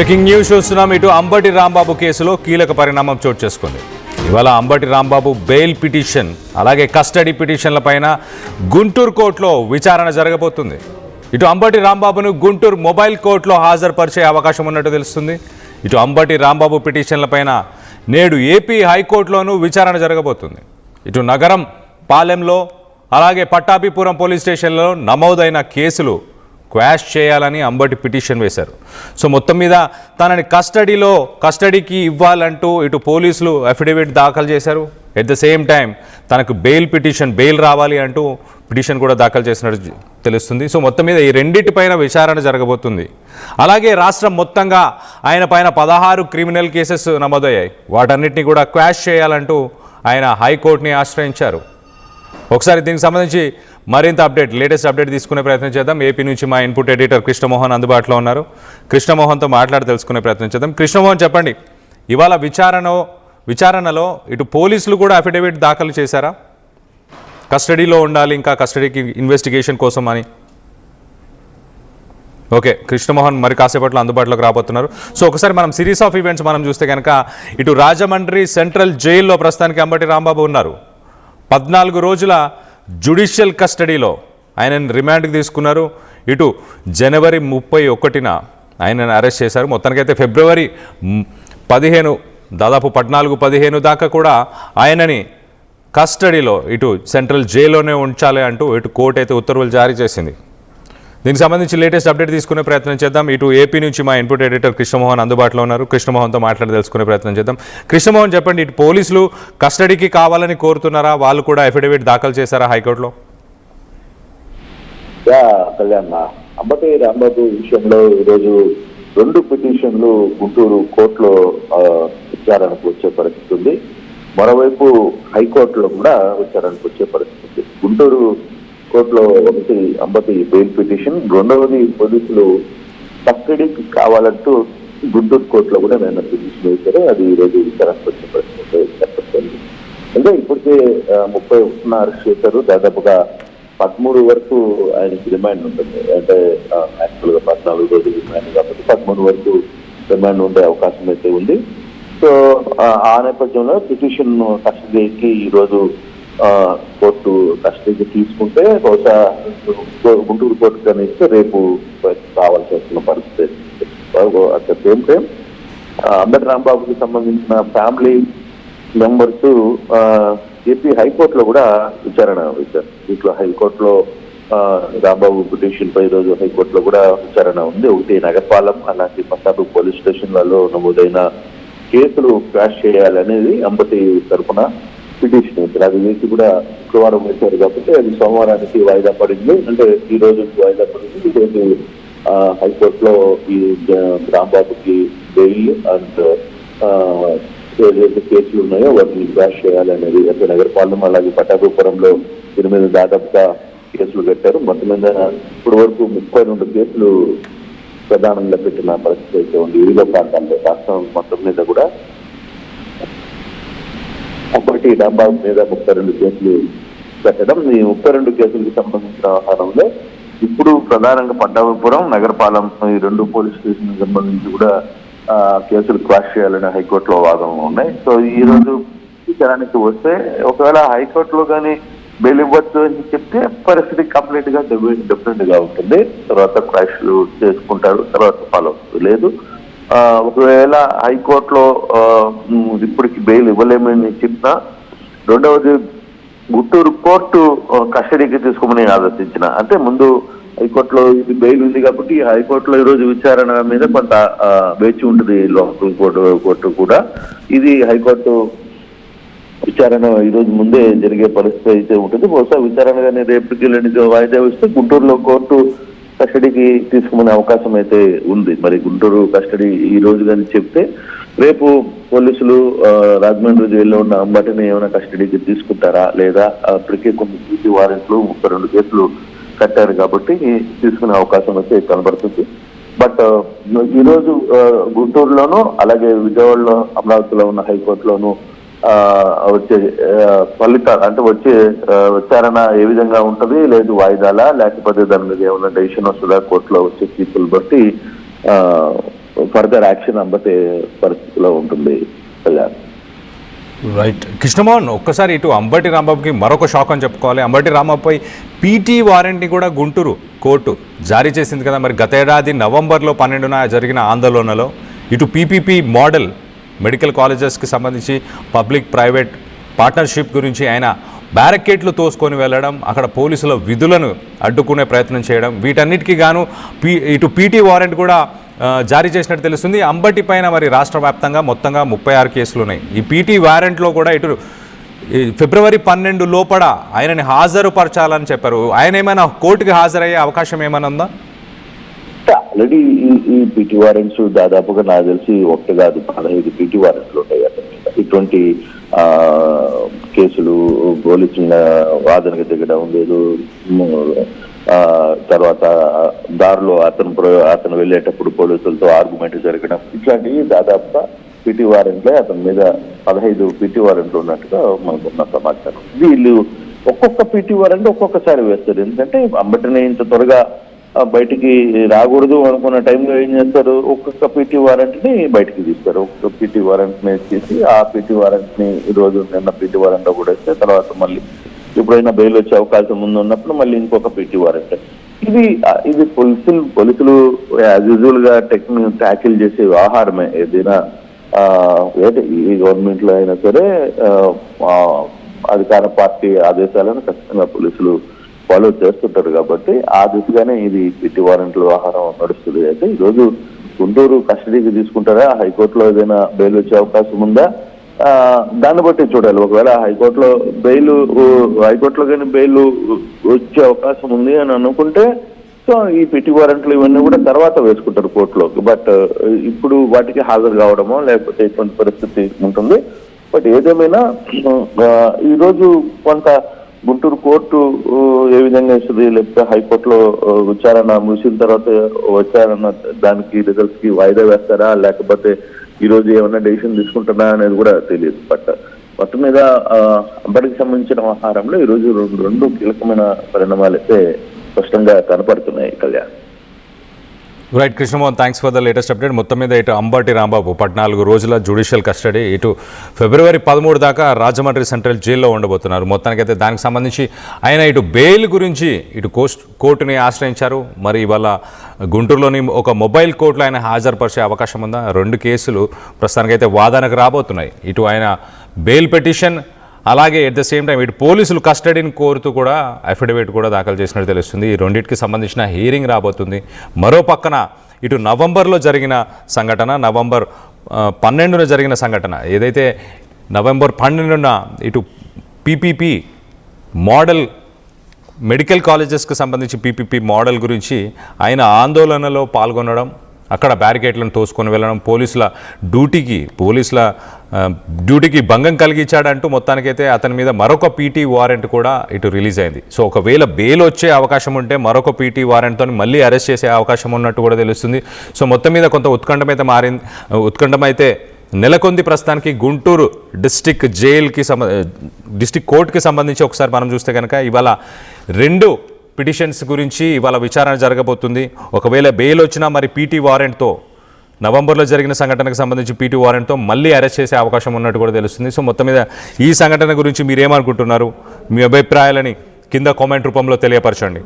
Breaking news చూస్తున్నాం. ఇటు అంబటి రాంబాబు కేసులో కీలక పరిణామం చోటు చేసుకుంది. ఇవాళ అంబటి రాంబాబు బెయిల్ పిటిషన్ అలాగే కస్టడీ పిటిషన్లపైన గుంటూరు కోర్టులో విచారణ జరగబోతుంది. ఇటు అంబటి రాంబాబును గుంటూరు మొబైల్ కోర్టులో హాజరుపరిచే అవకాశం ఉన్నట్టు తెలుస్తుంది. ఇటు అంబటి రాంబాబు పిటిషన్లపైన నేడు ఏపీ హైకోర్టులోనూ విచారణ జరగబోతుంది. ఇటు నగరం పాలెంలో అలాగే పట్టాభిపురం పోలీస్ స్టేషన్లో నమోదైన కేసులు క్వాష్ చేయాలని అంబటి పిటిషన్ వేశారు. సో మొత్తం మీద తనని కస్టడీకి ఇవ్వాలంటూ ఇటు పోలీసులు అఫిడవిట్ దాఖలు చేశారు. ఎట్ ద సేమ్ టైం తనకు బెయిల్ రావాలి అంటూ పిటిషన్ కూడా దాఖలు చేసినట్టు తెలుస్తుంది. సో మొత్తం మీద ఈ రెండింటిపైన విచారణ జరగబోతుంది. అలాగే రాష్ట్రం మొత్తంగా ఆయన పైన 16 క్రిమినల్ కేసెస్ నమోదయ్యాయి. వాటన్నిటిని కూడా క్వాష్ చేయాలంటూ ఆయన హైకోర్టుని ఆశ్రయించారు. ఒకసారి దీనికి సంబంధించి మరింత లేటెస్ట్ అప్డేట్ తీసుకునే ప్రయత్నం చేద్దాం. ఏపీ నుంచి మా ఇన్పుట్ ఎడిటర్ కృష్ణమోహన్ అందుబాటులో ఉన్నారు. కృష్ణమోహన్తో తెలుసుకునే ప్రయత్నం చేద్దాం. కృష్ణమోహన్, చెప్పండి, ఇవాళ విచారణలో ఇటు పోలీసులు కూడా అఫిడవిట్ దాఖలు చేశారా? కస్టడీలో ఉండాలి, ఇంకా కస్టడీకి ఇన్వెస్టిగేషన్ కోసం అని. ఓకే, కృష్ణమోహన్ మరి కాసేపట్లో అందుబాటులోకి రాబోతున్నారు. సో ఒకసారి మనం సిరీస్ ఆఫ్ ఈవెంట్స్ చూస్తే కనుక ఇటు రాజమండ్రి సెంట్రల్ జైల్లో ప్రస్తుతానికి అంబటి రాంబాబు ఉన్నారు. 14 రోజుల జ్యుడిషియల్ కస్టడీలో ఆయనను రిమాండ్కి తీసుకున్నారు. ఇటు జనవరి 31న ఆయనను అరెస్ట్ చేశారు. మొత్తానికైతే ఫిబ్రవరి 15 దాదాపు 14-15 దాకా కూడా ఆయనని కస్టడీలో ఇటు సెంట్రల్ జైల్లోనే ఉంచాలి అంటూ ఇటు కోర్టు అయితే ఉత్తర్వులు జారీ చేసింది. దీనికి సంబంధించి లేటెస్ట్ అప్డేట్ తీసుకునే ప్రయత్నం చేద్దాం. ఇటు ఏపీ నుంచి మా ఇన్పుట్ ఎడిటర్ కృష్ణమోహన్ అందుబాటులో ఉన్నారు. కృష్ణమోహన్తో తెలుసుకునే ప్రయత్నం చేద్దాం. కృష్ణమోహన్, చెప్పండి, ఇటు పోలీసులు కస్టడీకి కావాలని కోరుతున్నారా? వాళ్ళు కూడా అఫిడవిట్ దాఖలు చేశారా హైకోర్టులో? కళ్యాణ్, అంబటి రాంబాబు విషయంలో ఈరోజు 2 పిటిషన్లు గుంటూరు కోర్టులో విచారణకు వచ్చే పరిస్థితి ఉంది. మరోవైపు హైకోర్టులో కూడా విచారణకు వచ్చే పరిస్థితి ఉంది. గుంటూరు కోర్టులో ఒకటి అంబటి బెయిల్ పిటిషన్, రెండవది పోలీసులు కస్టడీకి కావాలంటూ గుంటూరు కోర్టులో కూడా నేను పిటిషన్ వేశారు. అది ఈ రోజు విచారణకు వచ్చే పరిస్థితి. అంటే ఇప్పటికే 31 అరెస్ట్ చేశారు. దాదాపుగా 13 వరకు ఆయనకి రిమాండ్ ఉంటుంది. అంటే యాక్చువల్గా 14 రోజులు రిమాండ్ కాబట్టి 13 వరకు రిమాండ్ ఉండే అవకాశం అయితే ఉంది. సో ఆ నేపథ్యంలో పిటిషన్ కస్టడీకి ఈరోజు కోర్టు కస్టడీకి తీసుకుంటే బహుశా గుంటూరు కోర్టు కానీ ఇస్తే రేపు రావాల్సి వస్తున్న పరిస్థితి. At the same time Ambati రాంబాబుకి సంబంధించిన ఫ్యామిలీ మెంబర్స్ ఏపీ హైకోర్టులో కూడా విచారణ వేశారు. దీంట్లో హైకోర్టులో రాంబాబు పిటిషన్ పై రోజు హైకోర్టులో కూడా విచారణ ఉంది. ఒకటి నగరపాలెం అలాంటి పట్టాభి పోలీస్ స్టేషన్లలో నమోదైన కేసులు క్వాష్ చేయాలనేది అంబటి తరఫున పిటిషన్ వేశారు. అది వేసి కూడా శుక్రవారం వేశారు కాబట్టి అది సోమవారానికి వాయిదా పడింది. అంటే ఈ రోజు వాయిదా పడింది. ఈ రోజు హైకోర్టులో ఈ రాంబాబుకి బెయిల్ అండ్ ఏదైతే కేసులు ఉన్నాయో వాటిని క్వాష్ చేయాలనేది అంటే నగరపాలెం అలాగే పట్టాభిపురంలో దీని మీద దాదాపుగా కేసులు పెట్టారు. మొత్తం మీద ఇప్పటి వరకు 32 కేసులు ప్రధానంగా పెట్టిన పరిస్థితి అయితే ఉంది. వివిధ ప్రాంతాల్లో రాష్ట్రం మొత్తం మీద కూడా అప్పటి రాంబాబు మీద 32 కేసులు పెట్టడం. ఈ 32 కేసులకు సంబంధించిన వ్యవహారంలో ఇప్పుడు ప్రధానంగా పట్టాభిపురం, నగరపాలెం ఈ 2 పోలీస్ స్టేషన్ సంబంధించి కూడా కేసులు క్వాష్ చేయాలని హైకోర్టులో వాదనలు ఉన్నాయి. సో ఈ రోజు విచారానికి వస్తే ఒకవేళ హైకోర్టులో కానీ బెయిల్ ఇవ్వచ్చు అని చెప్తే పరిస్థితి కంప్లీట్ గా డిఫరెంట్ గా ఉంటుంది. తర్వాత క్వాష్లు చేసుకుంటారు, తర్వాత ఫాలో లేదు. ఒకవేళ హైకోర్టులో ఇప్పటికి బెయిల్ ఇవ్వలేమని చెప్పినా, రెండవది గుంటూరు కోర్టు కస్టడీకి తీసుకోమని ఆదేశించిన, అంటే ముందు హైకోర్టులో ఇది బెయిల్ ఉంది కాబట్టి హైకోర్టులో ఈ రోజు విచారణ మీద కొంత వేచి ఉంటుంది. లోకల్ కోర్టు కూడా ఇది హైకోర్టు విచారణ ఈ రోజు ముందే జరిగే పరిస్థితి అయితే ఉంటుంది. బహుశా విచారణ కానీ రేపటికి ఎల్లుండికి వాయిదా వేస్తే గుంటూరులో కోర్టు కస్టడీకి తీసుకునే అవకాశం అయితే ఉంది. మరి గుంటూరు కస్టడీ ఈ రోజు కానీ చెప్తే రేపు పోలీసులు రాజమండ్రి జైల్లో ఉన్న అంబటిని ఏమైనా కస్టడీకి తీసుకుంటారా లేదా అప్పటికే కొన్ని పీసీ వారెంట్లు 32 కేసులు కట్టారు కాబట్టి తీసుకునే అవకాశం అయితే కనబడుతుంది. బట్ ఈరోజు గుంటూరులోను అలాగే విజయవాడలో అమరావతిలో ఉన్న హైకోర్టులోను వచ్చే ఫలితాలు అంటే వచ్చే విచారణ ఏ విధంగా ఉంటుంది, లేదు వాయిదాలా లేకపోతే దాని మీద ఏమైనా డెసిషన్ వస్తుందా కోర్టులో వచ్చే తీర్పులు బట్టి ఫర్దర్ యాక్షన్ అంబటే పరిస్థితిలో ఉంటుంది కళ్యాణ్. రైట్ కృష్ణమోహన్, ఒక్కసారి ఇటు అంబటి రాంబాబుకి మరొక షాక్ అని చెప్పుకోవాలి. అంబటి రాంబాబుపై పీటీ వారెంట్ని కూడా గుంటూరు కోర్టు జారీ చేసింది కదా. మరి గత ఏడాది నవంబర్లో 12న జరిగిన ఆందోళనలో ఇటు పీపీపీ మోడల్ మెడికల్ కాలేజెస్కి సంబంధించి పబ్లిక్ ప్రైవేట్ పార్ట్నర్షిప్ గురించి ఆయన బ్యారికేడ్లు తోసుకొని వెళ్ళడం, అక్కడ పోలీసుల విధులను అడ్డుకునే ప్రయత్నం చేయడం, వీటన్నిటికీ గాను ఇటు పీటీ వారెంట్ కూడా జారీ చేసినట్టు తెలుస్తుంది. అంబటి పైన మరి రాష్ట్ర వ్యాప్తంగా మొత్తంగా 36 కేసులు ఉన్నాయి. ఈ పీటీ వారెంట్లో కూడా ఇటు ఫిబ్రవరి 12 లోపల ఆయనని హాజరుపరచాలని చెప్పారు. ఆయన ఏమైనా కోర్టుకి హాజరయ్యే అవకాశం ఏమైనా ఉందా? ఆల్రెడీ ఈ పీటీ వారెంట్స్ దాదాపుగా నాకు తెలిసి ఒకటి కాదు 15 పీటీ వారెంట్లు ఉంటాయి. ఇటువంటి కేసులు పోలీసుల వాదనకు దిగడం లేదు, తర్వాత దారిలో అతను వెళ్ళేటప్పుడు పోలీసులతో ఆర్గ్యుమెంట్ జరగడం, ఇట్లాంటివి దాదాపుగా పీటీ వారెంట్లే అతని మీద 15 పీటీ వారెంట్లు ఉన్నట్టుగా మనకున్న సమాచారం. వీళ్ళు ఒక్కొక్క పీటీ వారెంట్ ఒక్కొక్కసారి వేస్తారు. ఎందుకంటే అంబటిని ఇంత త్వరగా బయటికి రాకూడదు అనుకున్న టైంలో ఏం చేస్తారు, ఒక్కొక్క పీటీ వారెంట్ ని బయటికి తీస్తారు. ఒక్కొక్క పీటీ వారెంట్ ని తీసి ఆ పీటీ వారెంట్ ని ఈ రోజు నిన్న పీటీ వారెంట్ కూడా ఇస్తే తర్వాత మళ్ళీ ఎప్పుడైనా బెయిల్ వచ్చే అవకాశం ముందు ఉన్నప్పుడు మళ్ళీ ఇంకొక పీటీ వారెంట్. ఇది పోలీసులు యాజ్ యూజువల్ గా ట్యాకిల్ చేసే వ్యవహారమే. ఏదైనా ఈ గవర్నమెంట్ లో అయినా సరే అధికార పార్టీ ఆదేశాలను ఖచ్చితంగా పోలీసులు ఫాలో చేస్తుంటారు కాబట్టి ఆ దిశగానే ఇది పీటీ వారెంట్ల వ్యవహారం నడుస్తుంది. అయితే ఈరోజు గుంటూరు కస్టడీకి తీసుకుంటారా, హైకోర్టులో ఏదైనా బెయిల్ వచ్చే అవకాశం ఉందా, దాన్ని బట్టి చూడాలి. ఒకవేళ హైకోర్టులో కానీ బెయిల్ వచ్చే అవకాశం ఉంది అని అనుకుంటే సో ఈ పీటీ వారెంట్లు ఇవన్నీ కూడా తర్వాత వేసుకుంటారు కోర్టులోకి. బట్ ఇప్పుడు వాటికి హాజరు కావడమో లేకపోతే ఇటువంటి పరిస్థితి ఉంటుంది. బట్ ఏదేమైనా ఈరోజు కొంత గుంటూరు కోర్టు ఏ విధంగా ఇస్తుంది, లేకపోతే హైకోర్టులో విచారణ ముగిసిన తర్వాత విచారణ దానికి రిజల్ట్స్ కి వాయిదా వేస్తారా, లేకపోతే ఈ రోజు ఏమైనా డెసిషన్ తీసుకుంటారా అనేది కూడా తెలియదు. బట్ మొత్తం మీద అంబటికి సంబంధించిన వ్యవహారంలో ఈ రోజు రెండు కీలకమైన పరిణామాలు అయితే స్పష్టంగా కనపడుతున్నాయి Kalyan. Right Krishnamohan, thanks for the latest update. మొత్తం మీద ఇటు అంబటి రాంబాబు 14 రోజుల జ్యుడిషియల్ కస్టడీ, ఇటు ఫిబ్రవరి 13 దాకా రాజమండ్రి సెంట్రల్ జైల్లో ఉండబోతున్నారు. మొత్తానికైతే దానికి సంబంధించి ఆయన ఇటు బెయిల్ గురించి ఇటు కోర్టుని ఆశ్రయించారు. మరి ఇవాళ గుంటూరులోని ఒక మొబైల్ కోర్టులో ఆయన హాజరుపరిచే అవకాశం ఉందా? 2 కేసులు ప్రస్తుతానికైతే వాదనకు రాబోతున్నాయి. ఇటు ఆయన బెయిల్ పిటిషన్, అలాగే ఎట్ ద సేమ్ టైం ఇటు పోలీసులు కస్టడీని కోరుతూ కూడా అఫిడవిట్ కూడా దాఖలు చేసినట్టు తెలుస్తుంది. ఈ రెండింటికి సంబంధించిన హీరింగ్ రాబోతుంది. మరో పక్కన ఇటు నవంబర్లో జరిగిన సంఘటన, నవంబర్ 12న జరిగిన సంఘటన, ఏదైతే నవంబర్ 12న ఇటు పీపీపీ మోడల్ మెడికల్ కాలేజెస్కి సంబంధించి పీపీపీ మోడల్ గురించి ఆయన ఆందోళనలో పాల్గొనడం, అక్కడ బ్యారికేడ్లను తోసుకొని వెళ్ళడం, పోలీసుల డ్యూటీకి భంగం కలిగించాడంటూ మొత్తానికైతే అతని మీద మరొక పీటీ వారెంట్ కూడా ఇటు రిలీజ్ అయింది. సో ఒకవేళ బెయిల్ వచ్చే అవకాశం ఉంటే మరొక పీటీ వారెంట్తో మళ్ళీ అరెస్ట్ చేసే అవకాశం ఉన్నట్టు కూడా తెలుస్తుంది. సో మొత్తం మీద కొంత ఉత్కంఠం అయితే నెలకొంది ప్రస్తుతానికి గుంటూరు డిస్టిక్ కోర్టుకి సంబంధించి. ఒకసారి మనం చూస్తే కనుక ఇవాళ 2 పిటిషన్స్ గురించి ఇవాళ విచారణ జరగబోతుంది. ఒకవేళ బెయిల్ వచ్చినా మరి పీటీ వారెంట్తో నవంబర్లో జరిగిన సంఘటనకు సంబంధించి పీటీ వారెంట్తో మళ్ళీ అరెస్ట్ చేసే అవకాశం ఉన్నట్టు కూడా తెలుస్తుంది. సో మొత్తం మీద ఈ సంఘటన గురించి మీరేమనుకుంటున్నారు? మీ అభిప్రాయాలని కింద కామెంట్ రూపంలో తెలియపరచండి.